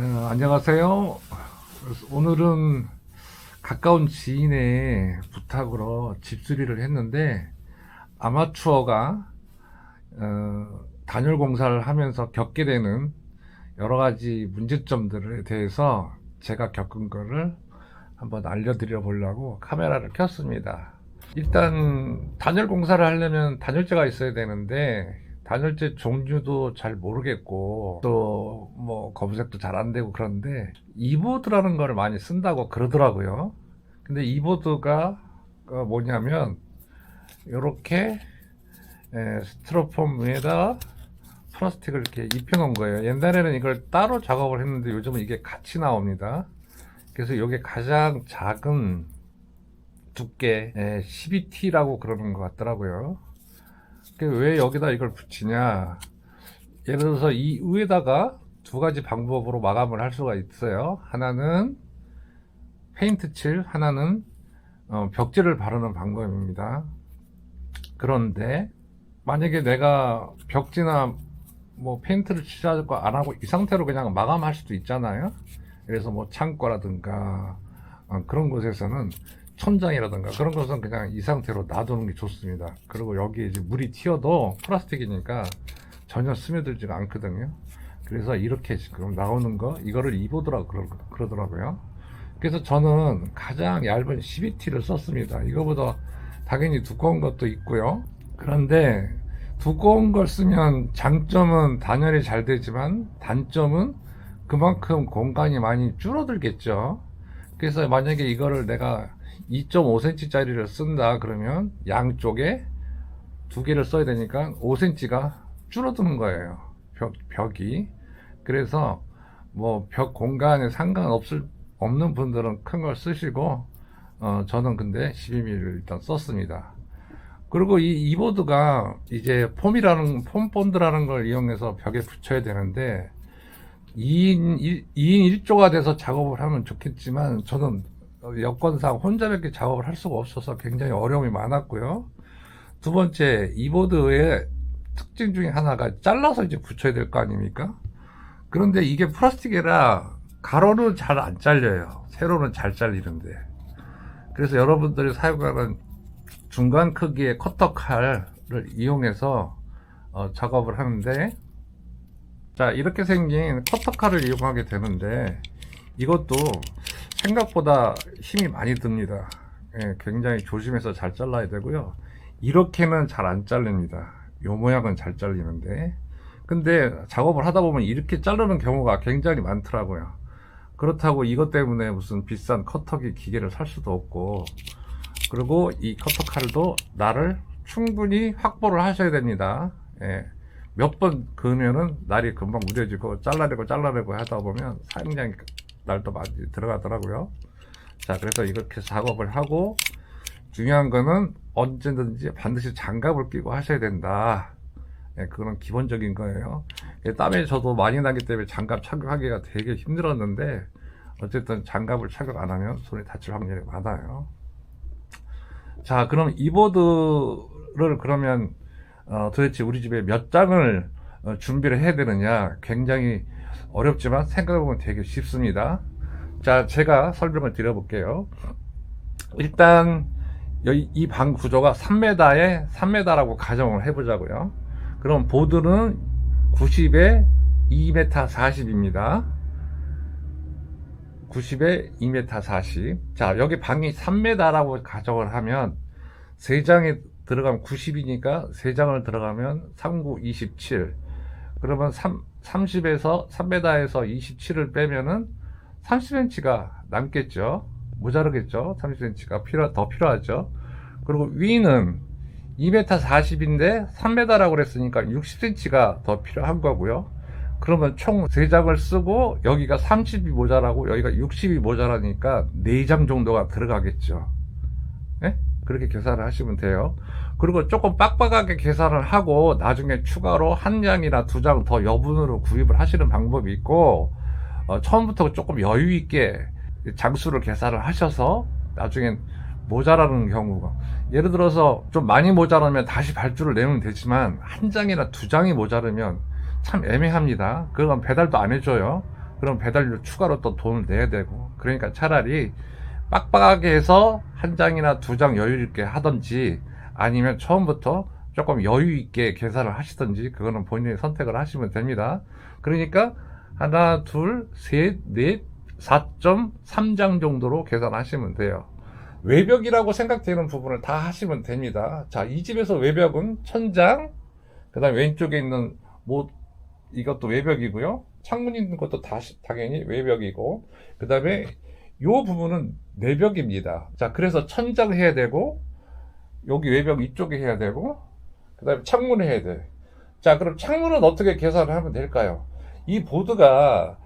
안녕하세요. 오늘은 가까운 지인의 부탁으로 집수리를 했는데 아마추어가 단열 공사를 하면서 겪게 되는 여러 가지 문제점들에 대해서 제가 겪은 거를 한번 알려드려 보려고 카메라를 켰습니다. 일단 단열 공사를 하려면 단열재가 있어야 되는데 단열재 종류도 잘 모르겠고 또 뭐 검색도 잘 안 되고 그런데 이보드라는 걸 많이 쓴다고 그러더라고요. 근데 이보드가 뭐냐면 이렇게 스티로폼 위에다 플라스틱을 이렇게 입혀 놓은 거예요. 옛날에는 이걸 따로 작업을 했는데 요즘은 이게 같이 나옵니다. 그래서 이게 가장 작은 두께 12T라고 그러는 것 같더라고요. 왜 여기다 이걸 붙이냐, 예를 들어서 이 위에다가 두 가지 방법으로 마감을 할 수가 있어요. 하나는 페인트 칠, 하나는 벽지를 바르는 방법입니다. 그런데 만약에 내가 벽지나 뭐 페인트를 칠하고 안 하고 이 상태로 그냥 마감할 수도 있잖아요. 그래서 뭐 창고라든가 그런 곳에서는 천장이라든가 그런 것은 그냥 이 상태로 놔두는 게 좋습니다. 그리고 여기 이제 물이 튀어도 플라스틱이니까 전혀 스며들지가 않거든요. 그래서 이렇게 지금 나오는 거 이거를 이보드라고 그러더라고요. 그래서 저는 가장 얇은 12T를 썼습니다. 이거보다 당연히 두꺼운 것도 있고요. 그런데 두꺼운 걸 쓰면 장점은 단열이 잘 되지만 단점은 그만큼 공간이 많이 줄어들겠죠. 그래서 만약에 이거를 내가 2.5cm 짜리를 쓴다 그러면 양쪽에 두 개를 써야 되니까 5cm가 줄어드는 거예요. 벽이. 그래서 뭐 벽 공간에 없는 분들은 큰 걸 쓰시고 저는 근데 12mm를 일단 썼습니다. 그리고 이 이보드가 이제 폼 본드라는 걸 이용해서 벽에 붙여야 되는데 2인 1조가 돼서 작업을 하면 좋겠지만 저는 여건상 혼자밖에 작업을 할 수가 없어서 굉장히 어려움이 많았고요. 두 번째, 이보드의 특징 중에 하나가 잘라서 이제 붙여야 될 거 아닙니까? 그런데 이게 플라스틱이라 가로는 잘 안 잘려요. 세로는 잘 잘리는데. 그래서 여러분들이 사용하는 중간 크기의 커터 칼을 이용해서 작업을 하는데, 자, 이렇게 생긴 커터 칼을 이용하게 되는데 이것도 생각보다 힘이 많이 듭니다. 굉장히 조심해서 잘 잘라야 되고요. 이렇게는 잘 안 잘립니다. 요 모양은 잘 잘리는데, 근데 작업을 하다 보면 이렇게 자르는 경우가 굉장히 많더라고요. 그렇다고 이것 때문에 무슨 비싼 커터기 기계를 살 수도 없고, 그리고 이 커터 칼도 날을 충분히 확보를 하셔야 됩니다. 몇 번 그으면은 날이 금방 무뎌지고 잘라내고 하다 보면 사용량이 날도 많이 들어가더라고요. 자, 그래서 이렇게 작업을 하고, 중요한 거는 언제든지 반드시 장갑을 끼고 하셔야 된다. 그건 기본적인 거예요. 땀에 저도 많이 나기 때문에 장갑 착용하기가 되게 힘들었는데 어쨌든 장갑을 착용 안 하면 손이 다칠 확률이 많아요. 자, 그럼 이보드를 그러면 도대체 우리 집에 몇 장을 준비를 해야 되느냐, 굉장히 어렵지만 생각해보면 되게 쉽습니다. 자, 제가 설명을 드려볼게요. 일단 이 방 구조가 3m에 3m라고 가정을 해보자고요. 그럼 보드는 90에 2m40입니다. 90에 2m40. 자, 여기 방이 3m라고 가정을 하면 3장에 들어가면 90이니까 3장을 들어가면 39, 27. 그러면 30에서 3m에서 27을 빼면은 30cm가 남겠죠. 모자르겠죠. 30cm가 더 필요하죠. 그리고 위는 2m40인데 3m라고 그랬으니까 60cm가 더 필요한 거고요. 그러면 총 3장을 쓰고 여기가 30이 모자라고 여기가 60이 모자라니까 4장 정도가 들어가겠죠. 네? 그렇게 계산을 하시면 돼요. 그리고 조금 빡빡하게 계산을 하고 나중에 추가로 1장이나 2장 더 여분으로 구입을 하시는 방법이 있고, 처음부터 조금 여유 있게 장수를 계산을 하셔서 나중엔 모자라는 경우가, 예를 들어서 좀 많이 모자라면 다시 발주를 내면 되지만 1장이나 2장이 모자르면 참 애매합니다. 그건 배달도 안 해줘요. 그럼 배달료 추가로 또 돈을 내야 되고, 그러니까 차라리 빡빡하게 해서 한 장이나 두 장 여유 있게 하든지, 아니면 처음부터 조금 여유 있게 계산을 하시든지, 그거는 본인이 선택을 하시면 됩니다. 그러니까 하나, 둘, 셋, 넷, 4.3장 정도로 계산하시면 돼요. 외벽이라고 생각되는 부분을 다 하시면 됩니다. 자, 이 집에서 외벽은 천장, 그 다음에 왼쪽에 있는 이것도 외벽이고요. 창문 있는 것도 당연히 외벽이고, 그 다음에 요 부분은 내벽입니다. 자, 그래서 천장 해야 되고, 여기 외벽 이쪽에 해야 되고, 그 다음에 창문을 해야 돼. 자, 그럼 창문은 어떻게 계산을 하면 될까요? 이 보드가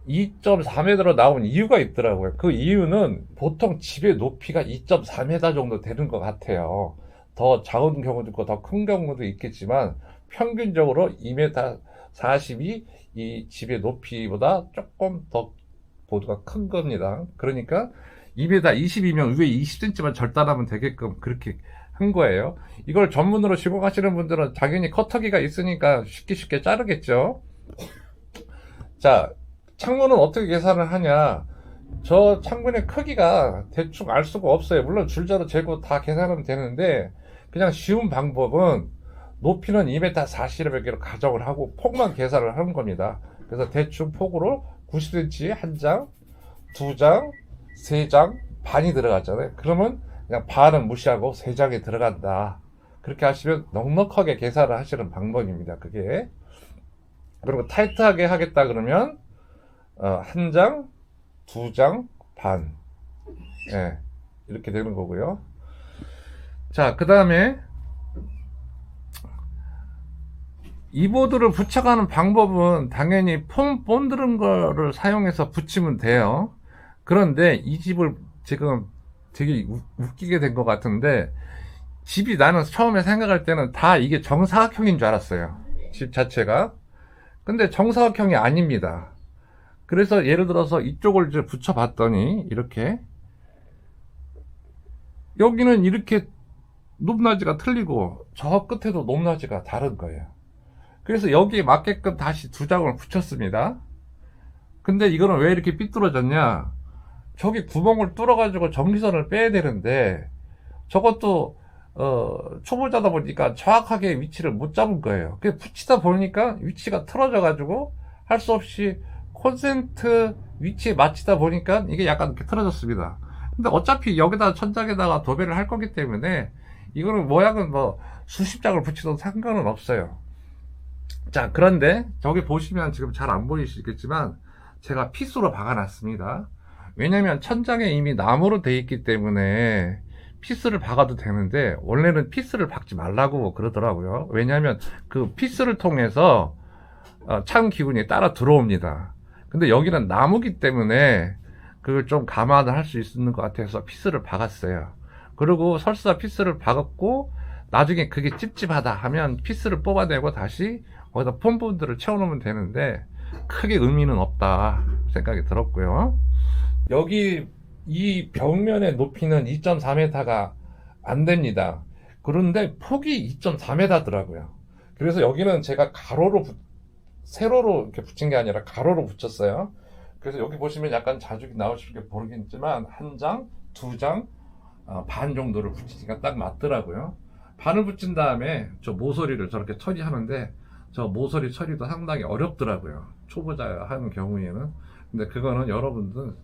2.4m로 나온 이유가 있더라고요. 그 이유는 보통 집의 높이가 2.4m 정도 되는 것 같아요. 더 작은 경우도 있고 더 큰 경우도 있겠지만 평균적으로 2m 40이 이 집의 높이보다 조금 더 보드가 큰 겁니다. 그러니까 2m 20이면 위에 20cm만 절단하면 되게끔 그렇게 한 거예요. 이걸 전문으로 시공하시는 분들은 당연히 커터기가 있으니까 쉽게 자르겠죠. 자, 창문은 어떻게 계산을 하냐? 저 창문의 크기가 대충 알 수가 없어요. 물론 줄자로 재고 다 계산하면 되는데, 그냥 쉬운 방법은 높이는 2m 40이라고 가정을 하고 폭만 계산을 하는 겁니다. 그래서 대충 폭으로 90cm 한 장, 두 장, 세 장, 반이 들어갔잖아요. 그러면 그냥 반은 무시하고 세 장이 들어간다. 그렇게 하시면 넉넉하게 계산을 하시는 방법입니다. 그게. 그리고 타이트하게 하겠다 그러면 한 장, 두 장, 반. 예, 이렇게 되는 거고요. 자, 그 다음에 이 보드를 붙여가는 방법은 당연히 폼 본드는 거를 사용해서 붙이면 돼요. 그런데 이 집을 지금 되게 웃기게 된 것 같은데, 집이 나는 처음에 생각할 때는 다 이게 정사각형인 줄 알았어요. 집 자체가. 근데 정사각형이 아닙니다. 그래서 예를 들어서 이쪽을 이제 붙여봤더니 이렇게 여기는 이렇게 높낮이가 틀리고 저 끝에도 높낮이가 다른 거예요. 그래서 여기에 맞게끔 다시 두 장을 붙였습니다. 근데 이거는 왜 이렇게 삐뚤어졌냐? 저기 구멍을 뚫어가지고 전기선을 빼야 되는데 저것도 초보자다 보니까 정확하게 위치를 못 잡은 거예요. 그래서 붙이다 보니까 위치가 틀어져가지고 할 수 없이 콘센트 위치에 맞추다 보니까 이게 약간 이렇게 틀어졌습니다. 근데 어차피 여기다 천장에다가 도배를 할 거기 때문에 이거는 모양은 뭐 수십 장을 붙여도 상관은 없어요. 자, 그런데 저기 보시면 지금 잘 안 보이시겠지만 제가 피스로 박아놨습니다. 왜냐면 천장에 이미 나무로 되어 있기 때문에 피스를 박아도 되는데, 원래는 피스를 박지 말라고 그러더라고요. 왜냐면 그 피스를 통해서 찬 기운이 따라 들어옵니다. 근데 여기는 나무기 때문에 그걸 좀 감안을 할 수 있는 것 같아서 피스를 박았어요. 그리고 설사 피스를 박았고 나중에 그게 찝찝하다 하면 피스를 뽑아내고 다시 거기다 폼본드를 채워놓으면 되는데 크게 의미는 없다 생각이 들었고요. 여기 이 벽면의 높이는 2.4m가 안 됩니다. 그런데 폭이 2.4m더라고요. 그래서 여기는 제가 세로로 이렇게 붙인 게 아니라 가로로 붙였어요. 그래서 여기 보시면 약간 자국이 나오실게 모르겠지만 한 장, 두 장, 반 정도를 붙이니까 딱 맞더라고요. 반을 붙인 다음에 저 모서리를 저렇게 처리하는데 저 모서리 처리도 상당히 어렵더라고요. 초보자 하는 경우에는. 근데 그거는 여러분들도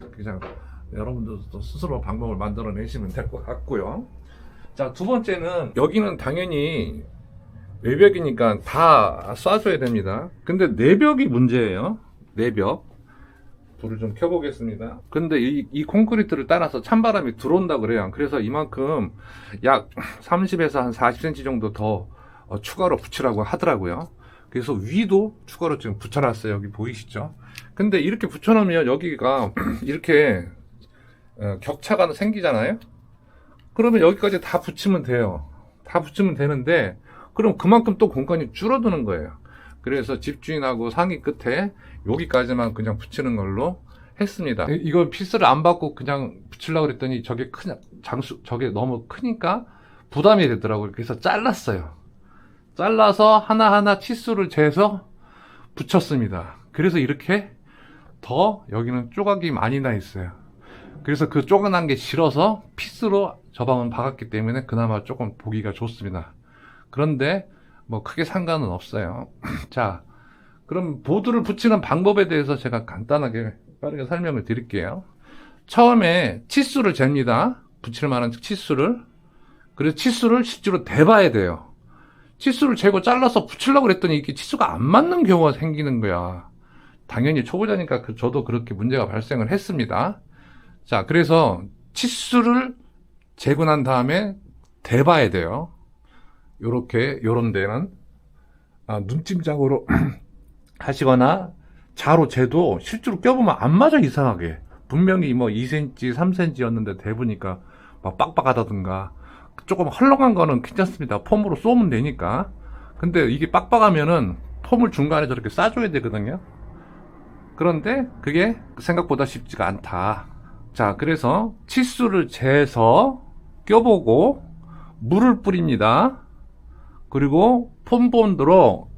스스로 방법을 만들어 내시면 될 것 같고요. 자, 두 번째는 여기는 당연히 외벽이니까 다 쏴줘야 됩니다. 근데 내벽이 문제예요. 내벽. 불을 좀 켜보겠습니다. 근데 이 콘크리트를 따라서 찬바람이 들어온다 그래요. 그래서 이만큼 약 30에서 한 40cm 정도 더 추가로 붙이라고 하더라고요. 그래서 위도 추가로 지금 붙여놨어요. 여기 보이시죠? 근데 이렇게 붙여놓으면 여기가 이렇게 격차가 생기잖아요. 그러면 여기까지 다 붙이면 돼요. 다 붙이면 되는데 그럼 그만큼 또 공간이 줄어드는 거예요. 그래서 집주인하고 상의 끝에 여기까지만 그냥 붙이는 걸로 했습니다. 이거 피스를 안 받고 그냥 붙이려고 그랬더니 저게 너무 크니까 부담이 되더라고요. 그래서 잘랐어요. 잘라서 하나하나 치수를 재서 붙였습니다. 그래서 이렇게 더 여기는 조각이 많이 나 있어요. 그래서 그 조그만 게 싫어서 피스로 저 방은 박았기 때문에 그나마 조금 보기가 좋습니다. 그런데 뭐 크게 상관은 없어요. 자, 그럼 보드를 붙이는 방법에 대해서 제가 간단하게 빠르게 설명을 드릴게요. 처음에 치수를 잽니다. 붙일 만한 치수를. 그래서 치수를 실제로 대봐야 돼요. 치수를 재고 잘라서 붙이려고 그랬더니 이게 치수가 안 맞는 경우가 생기는 거야. 당연히 초보자니까 저도 그렇게 문제가 발생을 했습니다. 자, 그래서 치수를 재고 난 다음에 대봐야 돼요. 요런 데는 눈짐작으로 하시거나 자로 재도 실제로 껴보면 안 맞아. 이상하게 분명히 뭐 2cm 3cm였는데 대보니까 막 빡빡하다든가 조금 헐렁한 거는 괜찮습니다. 폼으로 쏘면 되니까. 근데 이게 빡빡하면은 폼을 중간에 저렇게 싸줘야 되거든요. 그런데 그게 생각보다 쉽지가 않다. 자, 그래서 치수를 재서 껴보고 물을 뿌립니다. 그리고 폼본드로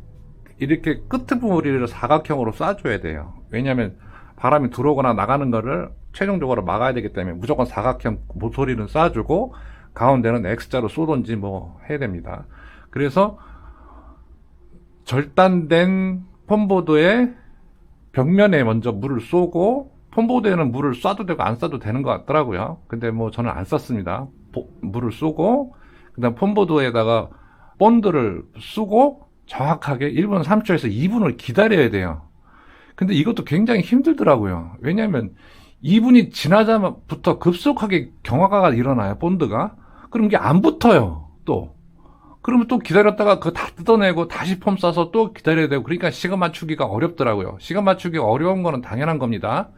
이렇게 끄트머리를 사각형으로 쏴줘야 돼요. 왜냐하면 바람이 들어오거나 나가는 거를 최종적으로 막아야 되기 때문에 무조건 사각형 모서리는 쏴주고 가운데는 X자로 쏘든지 뭐 해야 됩니다. 그래서 절단된 폼보드의 벽면에 먼저 물을 쏘고, 폼보드에는 물을 쏴도 되고 안 쏴도 되는 것 같더라고요. 근데 뭐 저는 안 쐈습니다. 물을 쏘고 그 다음 폼보드에다가 본드를 쏘고 정확하게 1분 3초에서 2분을 기다려야 돼요. 근데 이것도 굉장히 힘들더라고요. 왜냐하면 2분이 지나자마부터 급속하게 경화가 일어나요. 본드가. 그럼 이게 안 붙어요. 또 그러면 또 기다렸다가 그거 다 뜯어내고 다시 폼 쏴서 또 기다려야 되고, 그러니까 시간 맞추기가 어렵더라고요. 시간 맞추기가 어려운 거는 당연한 겁니다.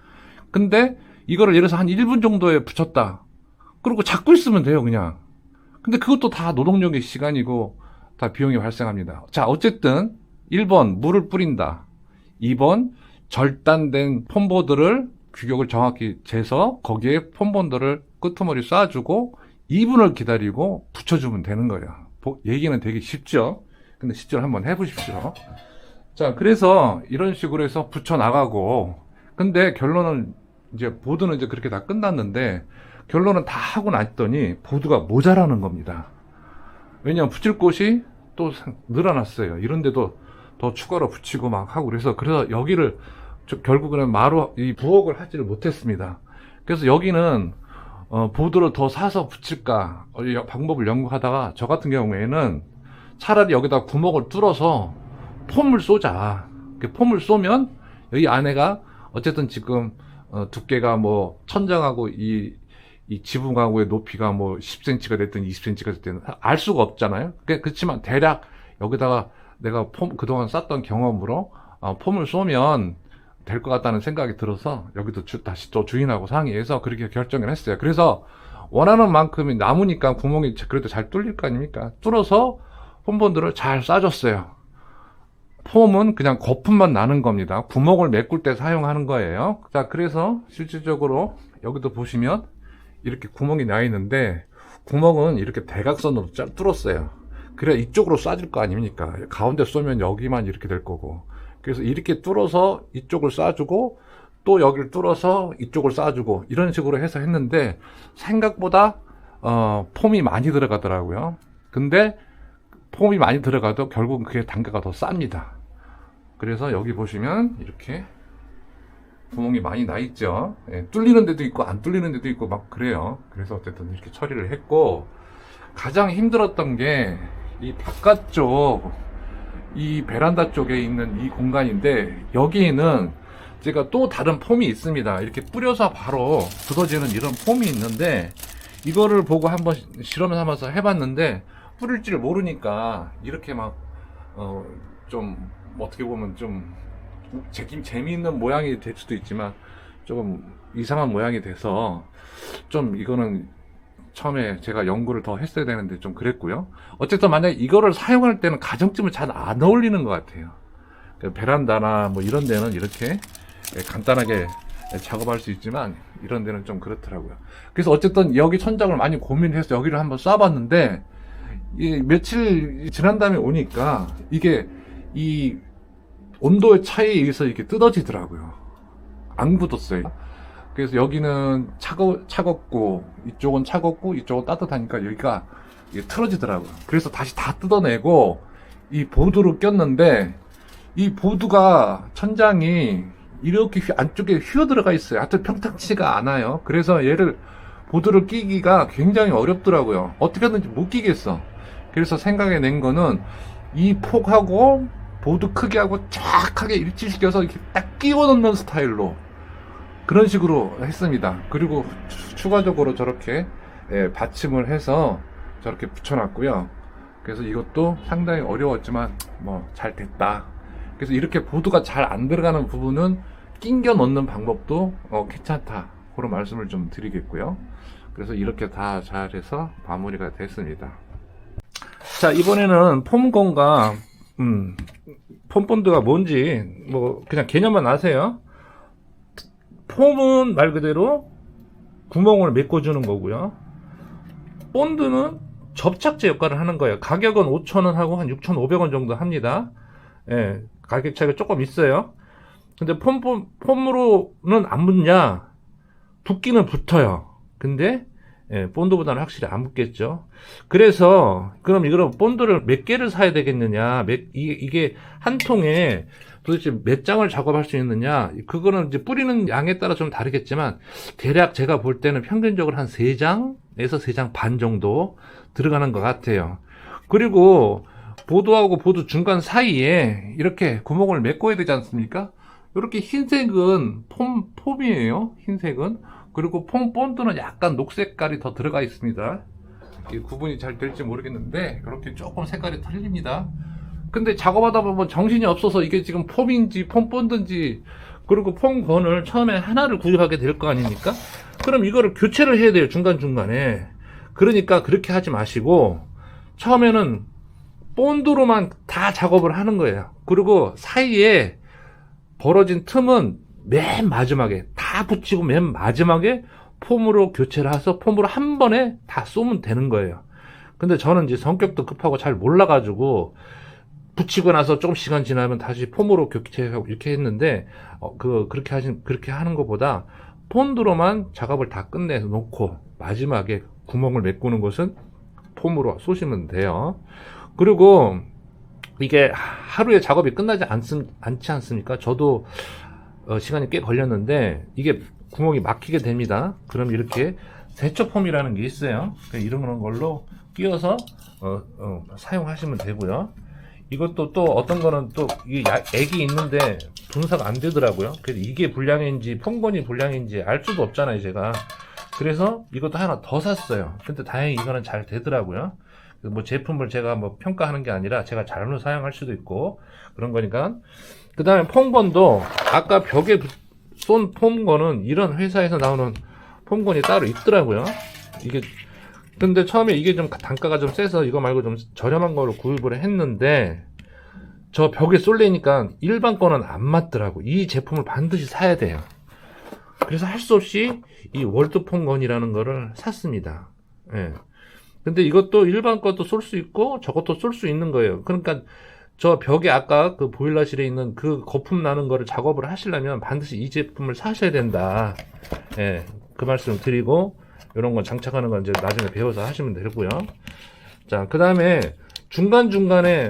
근데 이거를 예를 들어서 한 1분 정도에 붙였다. 그리고 잡고 있으면 돼요, 그냥. 근데 그것도 다 노동력의 시간이고 다 비용이 발생합니다. 자, 어쨌든 1번 물을 뿌린다. 2번 절단된 폼보드를 규격을 정확히 재서 거기에 폼본드를 끄트머리 쏴주고 2분을 기다리고 붙여주면 되는 거예요. 얘기는 되게 쉽죠? 근데 실제로 한번 해보십시오. 자, 그래서 이런 식으로 해서 붙여나가고, 근데 결론은 이제 보드는 이제 그렇게 다 끝났는데 결론은 다 하고 났더니 보드가 모자라는 겁니다. 왜냐면 붙일 곳이 또 늘어났어요. 이런데도 더 추가로 붙이고 막 하고 그래서 여기를 결국은 이 부엌을 하지를 못했습니다. 그래서 여기는 보드를 더 사서 붙일까 방법을 연구하다가 저 같은 경우에는 차라리 여기다 구멍을 뚫어서 폼을 쏘자. 폼을 쏘면 여기 안에가 어쨌든 지금 두께가 뭐 천장하고 이 지붕하고의 높이가 뭐 10cm가 됐든 20cm가 됐든 알 수가 없잖아요. 그렇지만 대략 여기다가 내가 그동안 쌌던 경험으로 폼을 쏘면 될 것 같다는 생각이 들어서 여기도 다시 또 주인하고 상의해서 그렇게 결정을 했어요. 그래서 원하는 만큼이 남으니까 구멍이 그래도 잘 뚫릴 거 아닙니까? 뚫어서 폼본드를 잘 싸줬어요. 폼은 그냥 거품만 나는 겁니다. 구멍을 메꿀 때 사용하는 거예요. 자, 그래서 실질적으로 여기도 보시면 이렇게 구멍이 나 있는데 구멍은 이렇게 대각선으로 뚫었어요. 그래야 이쪽으로 쏴질 거 아닙니까? 가운데 쏘면 여기만 이렇게 될 거고. 그래서 이렇게 뚫어서 이쪽을 쏴주고 또 여기를 뚫어서 이쪽을 쏴주고 이런 식으로 해서 했는데 생각보다 폼이 많이 들어가더라고요. 근데 폼이 많이 들어가도 결국은 그게 단가가 더 쌉니다. 그래서 여기 보시면 이렇게 구멍이 많이 나 있죠. 예, 뚫리는 데도 있고 안 뚫리는 데도 있고 막 그래요. 그래서 어쨌든 이렇게 처리를 했고, 가장 힘들었던 게 이 바깥쪽 이 베란다 쪽에 있는 이 공간인데, 여기에는 제가 또 다른 폼이 있습니다. 이렇게 뿌려서 바로 굳어지는 이런 폼이 있는데, 이거를 보고 한번 실험을 하면서 해봤는데 뿌릴 줄 모르니까 이렇게 막 좀 어떻게 보면 좀 재미있는 모양이 될 수도 있지만 조금 이상한 모양이 돼서 좀 이거는 처음에 제가 연구를 더 했어야 되는데 좀 그랬고요. 어쨌든 만약에 이거를 사용할 때는 가정집은 잘 안 어울리는 것 같아요. 베란다나 뭐 이런 데는 이렇게 간단하게 작업할 수 있지만 이런 데는 좀 그렇더라고요. 그래서 어쨌든 여기 천장을 많이 고민해서 여기를 한번 쏴봤는데, 며칠 지난 다음에 오니까 이게 이 온도의 차이에 의해서 이렇게 뜯어지더라고요. 안 굳었어요. 그래서 여기는 차갑고 이쪽은 차갑고 이쪽은 따뜻하니까 여기가 이게 틀어지더라고요. 그래서 다시 다 뜯어내고 이 보드로 꼈는데 이 보드가 천장이 이렇게 안쪽에 휘어 들어가 있어요. 하여튼 평탄치가 않아요. 그래서 얘를 보드를 끼기가 굉장히 어렵더라고요. 어떻게 하든지 못 끼겠어. 그래서 생각해낸 거는 이 폭하고 보드 크기하고 정확하게 일치시켜서 이렇게 딱 끼워 넣는 스타일로 그런 식으로 했습니다. 그리고 추가적으로 저렇게 받침을 해서 저렇게 붙여놨고요. 그래서 이것도 상당히 어려웠지만 뭐 잘 됐다. 그래서 이렇게 보드가 잘 안 들어가는 부분은 끼겨 넣는 방법도 괜찮다. 그런 말씀을 좀 드리겠고요. 그래서 이렇게 다 잘해서 마무리가 됐습니다. 자, 이번에는 폼건과 폼본드가 뭔지 뭐 그냥 개념만 아세요. 폼은 말 그대로 구멍을 메꿔주는 거고요. 본드는 접착제 역할을 하는 거예요. 가격은 5,000원 하고 한 6,500원 정도 합니다. 예, 가격 차이가 조금 있어요. 근데 폼으로는 안 붙냐? 붙기는 붙어요. 근데 본드보다는 확실히 안 붙겠죠. 그래서 그럼 이걸 본드를 몇 개를 사야 되겠느냐? 이게 한 통에 도대체 몇 장을 작업할 수 있느냐? 그거는 이제 뿌리는 양에 따라 좀 다르겠지만 대략 제가 볼 때는 평균적으로 한 3장에서 3장 반 정도 들어가는 것 같아요. 그리고 보드하고 보드 중간 사이에 이렇게 구멍을 메꿔야 되지 않습니까? 이렇게 흰색은 폼이에요. 흰색은. 그리고 본드는 약간 녹색깔이 더 들어가 있습니다. 구분이 잘 될지 모르겠는데 이렇게 조금 색깔이 틀립니다. 근데 작업하다 보면 정신이 없어서 이게 지금 폼인지 본드인지, 그리고 폼건을 처음에 하나를 구입하게 될 거 아닙니까? 그럼 이거를 교체를 해야 돼요, 중간중간에. 그러니까 그렇게 하지 마시고 처음에는 본드로만 다 작업을 하는 거예요. 그리고 사이에 벌어진 틈은 맨 마지막에 다 붙이고 맨 마지막에 폼으로 교체를 해서 폼으로 한 번에 다 쏘면 되는 거예요. 근데 저는 이제 성격도 급하고 잘 몰라가지고 붙이고 나서 조금 시간 지나면 다시 폼으로 교체하고 이렇게 했는데 그렇게 하는 것보다 본드로만 작업을 다 끝내서 놓고 마지막에 구멍을 메꾸는 것은 폼으로 쏘시면 돼요. 그리고 이게 하루에 작업이 끝나지 않지 않습니까? 저도 시간이 꽤 걸렸는데 이게 구멍이 막히게 됩니다. 그럼 이렇게 대처폼이라는 게 있어요. 이런 걸로 끼워서 사용하시면 되고요. 이것도 또 어떤 거는 또 이게 액이 있는데 분사가 안 되더라고요. 그래서 이게 불량인지 폼건이 불량인지 알 수도 없잖아요, 제가. 그래서 이것도 하나 더 샀어요. 근데 다행히 이거는 잘 되더라고요. 뭐 제품을 제가 뭐 평가하는 게 아니라 제가 잘못 사용할 수도 있고 그런 거니까. 그 다음에 폼건도 아까 벽에 쏜 폼건은 이런 회사에서 나오는 폼건이 따로 있더라고요. 이게 근데 처음에 이게 좀 단가가 좀 세서 이거 말고 좀 저렴한 거로 구입을 했는데 저 벽에 쏠래니까 일반 거는 안 맞더라고. 이 제품을 반드시 사야 돼요. 그래서 할 수 없이 이 월드 폼건이라는 거를 샀습니다. 예. 근데 이것도 일반 것도 쏠 수 있고 저것도 쏠 수 있는 거예요. 그러니까 저 벽에 아까 그 보일러실에 있는 그 거품 나는 거를 작업을 하시려면 반드시 이 제품을 사셔야 된다. 예. 그 말씀 드리고 이런 건 장착하는 건 이제 나중에 배워서 하시면 되고요. 자, 그 다음에 중간중간에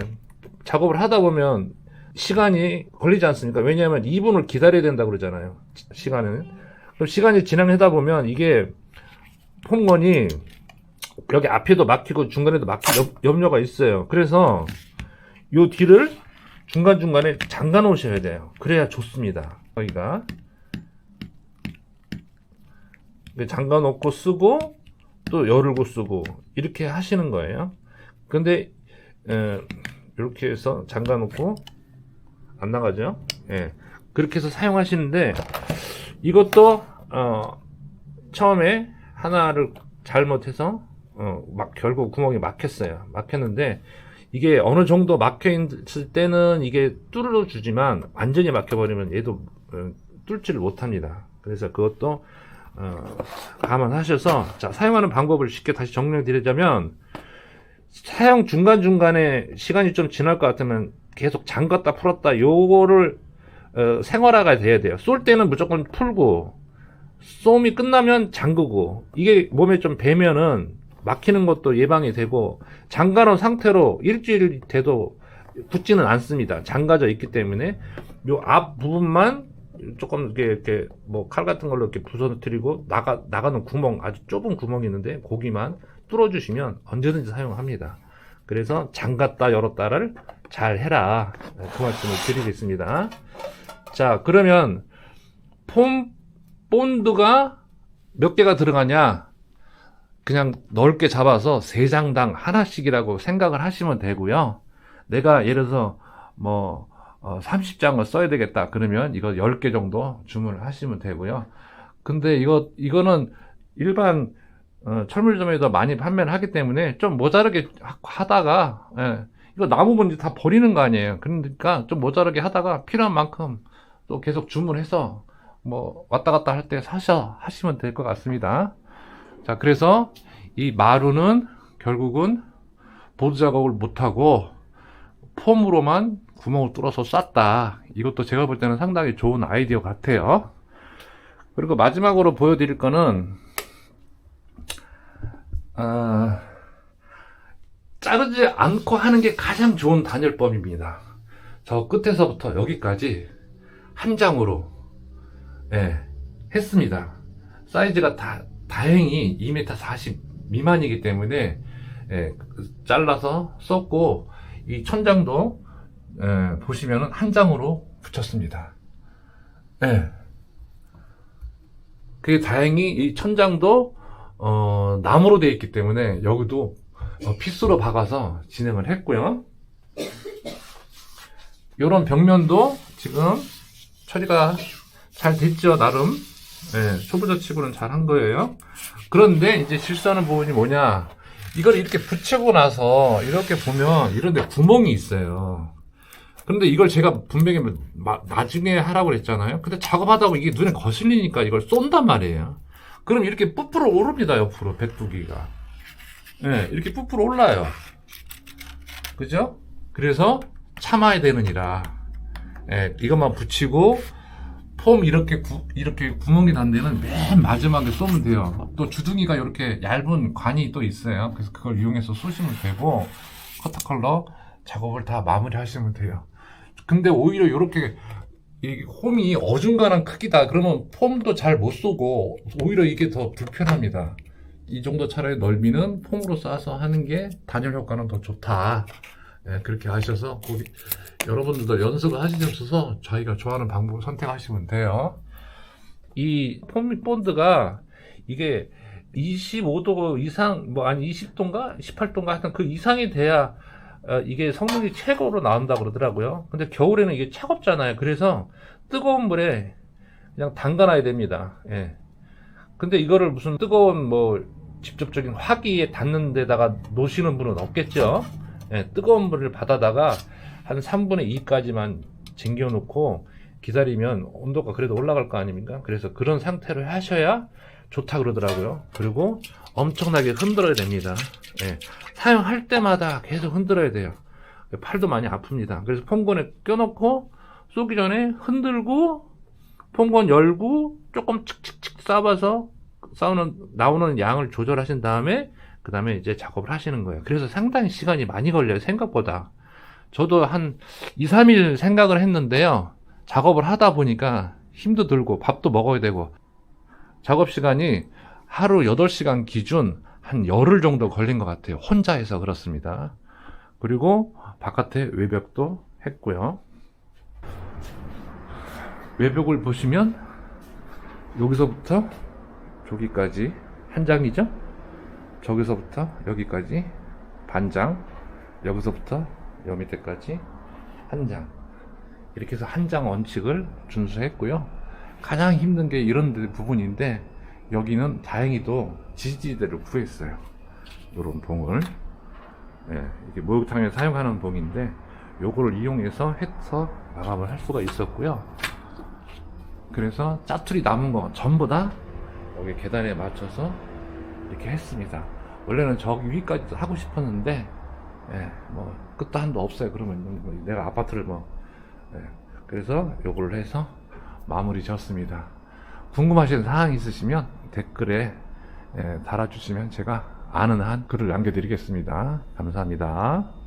작업을 하다 보면 시간이 걸리지 않습니까? 왜냐하면 2분을 기다려야 된다고 그러잖아요. 시간은. 그럼 시간이 지나다 보면 이게 폼건이 여기 앞에도 막히고 중간에도 막힐 염려가 있어요. 그래서 요 뒤를 중간중간에 잠가 놓으셔야 돼요. 그래야 좋습니다. 여기가 잠가 놓고 쓰고 또 열고 쓰고 이렇게 하시는 거예요. 근데 이렇게 해서 잠가 놓고 안 나가죠. 예. 그렇게 해서 사용하시는데 이것도 처음에 하나를 잘못해서 결국 구멍이 막혔어요. 막혔는데 이게 어느 정도 막혀 있을 때는 이게 뚫어 주지만 완전히 막혀 버리면 얘도 뚫지를 못합니다. 그래서 그것도 감안하셔서 자, 사용하는 방법을 쉽게 다시 정리해 드리자면 사용 중간중간에 시간이 좀 지날 것 같으면 계속 잠갔다 풀었다 요거를 생활화가 돼야 돼요. 쏠 때는 무조건 풀고, 쏘움이 끝나면 잠그고, 이게 몸에 좀 배면은 막히는 것도 예방이 되고, 잠가놓은 상태로 일주일 돼도 붙지는 않습니다. 잠가져 있기 때문에 요 앞 부분만 조금 이렇게 뭐 칼 같은 걸로 이렇게 부서뜨리고 나가는 구멍, 아주 좁은 구멍이 있는데 거기만 뚫어주시면 언제든지 사용합니다. 그래서 잠갔다 열었다를 잘 해라, 그 말씀을 드리겠습니다. 자, 그러면 폼 본드가 몇 개가 들어가냐, 그냥 넓게 잡아서 3장당 하나씩이라고 생각을 하시면 되고요. 내가 예를 들어서 뭐 30장을 써야 되겠다 그러면 이거 10개 정도 주문을 하시면 되고요. 근데 이거는 일반 철물점에서 많이 판매를 하기 때문에 좀 모자르게 하다가, 이거 남으면 다 버리는 거 아니에요. 그러니까 좀 모자르게 하다가 필요한 만큼 또 계속 주문해서 뭐 왔다 갔다 할 때 하시면 될 것 같습니다. 자, 그래서 이 마루는 결국은 보드 작업을 못하고 폼으로만 구멍을 뚫어서 쐈다. 이것도 제가 볼 때는 상당히 좋은 아이디어 같아요. 그리고 마지막으로 보여드릴 거는 자르지 않고 하는 게 가장 좋은 단열법입니다. 저 끝에서부터 여기까지 한 장으로 했습니다. 사이즈가 다행히 2m40 미만이기 때문에 잘라서 썼고, 이 천장도 보시면은 한 장으로 붙였습니다. 그게 다행히 이 천장도 나무로 되어 있기 때문에 여기도 피스로 박아서 진행을 했고요. 이런 벽면도 지금 처리가 잘 됐죠, 나름. 초보자 치고는 잘 한 거예요. 그런데 이제 실수하는 부분이 뭐냐, 이걸 이렇게 붙이고 나서 이렇게 보면 이런데 구멍이 있어요. 그런데 이걸 제가 분명히 나중에 하라고 그랬잖아요. 근데 작업하다가 이게 눈에 거슬리니까 이걸 쏜단 말이에요. 그럼 이렇게 부풀어 오릅니다, 옆으로 백두기가. 이렇게 부풀어 올라요. 그죠? 그래서 참아야 되느니라. 이것만 붙이고 폼 이렇게 구멍이 난 데는 맨 마지막에 쏘면 돼요. 또 주둥이가 이렇게 얇은 관이 또 있어요. 그래서 그걸 이용해서 쏘시면 되고, 커터컬러 작업을 다 마무리 하시면 돼요. 근데 오히려 이렇게 이 홈이 어중간한 크기다 그러면 폼도 잘 못 쏘고 오히려 이게 더 불편합니다. 이 정도 차라리 넓이는 폼으로 쏴서 하는 게 단열 효과는 더 좋다. 그렇게 하셔서 여러분들도 연습을 하시셔서 자기가 좋아하는 방법을 선택하시면 돼요. 이 폼 본드가 이게 25도 이상, 뭐 아니 20도인가 18도인가 하여튼 그 이상이 돼야 이게 성능이 최고로 나온다 그러더라고요. 근데 겨울에는 이게 차갑잖아요. 그래서 뜨거운 물에 그냥 담가놔야 됩니다. 근데 이거를 무슨 뜨거운 뭐 직접적인 화기에 닿는 데다가 놓으시는 분은 없겠죠. 뜨거운 물을 받아다가 한 3분의 2까지만 쟁겨 놓고 기다리면 온도가 그래도 올라갈 거 아닙니까? 그래서 그런 상태로 하셔야 좋다 그러더라고요. 그리고 엄청나게 흔들어야 됩니다. 사용할 때마다 계속 흔들어야 돼요. 팔도 많이 아픕니다. 그래서 폼건에 껴놓고 쏘기 전에 흔들고 폼건 열고 조금 칙칙칙 쏴봐서 나오는 양을 조절하신 다음에 그 다음에 이제 작업을 하시는 거예요. 그래서 상당히 시간이 많이 걸려요, 생각보다. 저도 한 2, 3일 생각을 했는데요. 작업을 하다 보니까 힘도 들고 밥도 먹어야 되고 작업 시간이 하루 8시간 기준 한 열흘 정도 걸린 것 같아요. 혼자 해서 그렇습니다. 그리고 바깥에 외벽도 했고요. 외벽을 보시면 여기서부터 저기까지 한 장이죠. 저기서부터 여기까지 반장, 여기서부터 여 밑에까지 한 장, 이렇게 해서 한 장 원칙을 준수했고요. 가장 힘든 게 이런 부분인데 여기는 다행히도 지지대를 구했어요. 이런 봉을, 이게 목욕탕에 사용하는 봉인데 요거를 이용해서 해서 마감을 할 수가 있었고요. 그래서 짜투리 남은 거 전부 다 여기 계단에 맞춰서 이렇게 했습니다. 원래는 저기 위까지 하고 싶었는데 뭐 끝도 한도 없어요. 그러면 내가 아파트를 그래서 요걸 해서 마무리 지었습니다. 궁금하신 사항 있으시면 댓글에 달아주시면 제가 아는 한 글을 남겨드리겠습니다. 감사합니다.